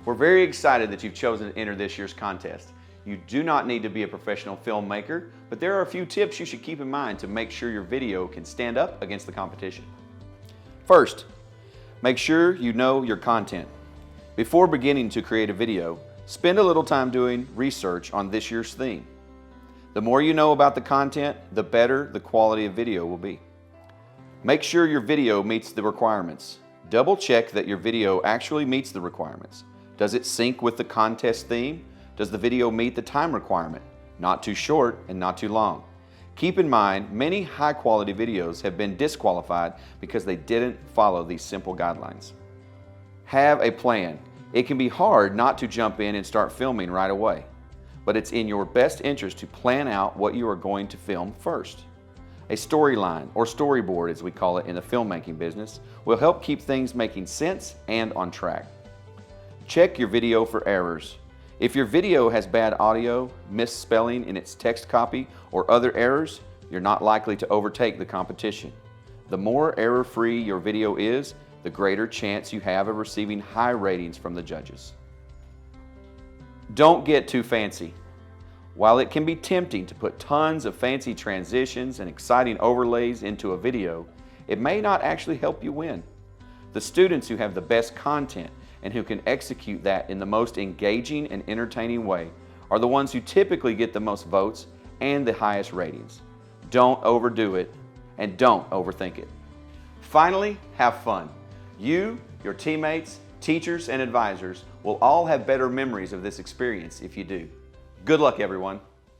We're very excited that you've chosen to enter this year's contest. You do not need to be a professional filmmaker, but there are a few tips you should keep in mind to make sure your video can stand up against the competition. First, make sure you know your content. Before beginning to create a video, spend a little time doing research on this year's theme. The more you know about the content, the better the quality of video will be. Make sure your video meets the requirements. Double check that your video actually meets the requirements. Does it sync with the contest theme? Does the video meet the time requirement? Not too short and not too long. Keep in mind, many high-quality videos have been disqualified because they didn't follow these simple guidelines. Have a plan. It can be hard not to jump in and start filming right away, but it's in your best interest to plan out what you are going to film first. A storyline, or storyboard as we call it in the filmmaking business, will help keep things making sense and on track. Check your video for errors. If your video has bad audio, misspelling in its text copy, or other errors, you're not likely to overtake the competition. The more error-free your video is, the greater chance you have of receiving high ratings from the judges. Don't get too fancy. While it can be tempting to put tons of fancy transitions and exciting overlays into a video, it may not actually help you win. The students who have the best content and who can execute that in the most engaging and entertaining way are the ones who typically get the most votes and the highest ratings. Don't overdo it and don't overthink it. Finally, have fun. You, your teammates, teachers, and advisors will all have better memories of this experience if you do. Good luck, everyone.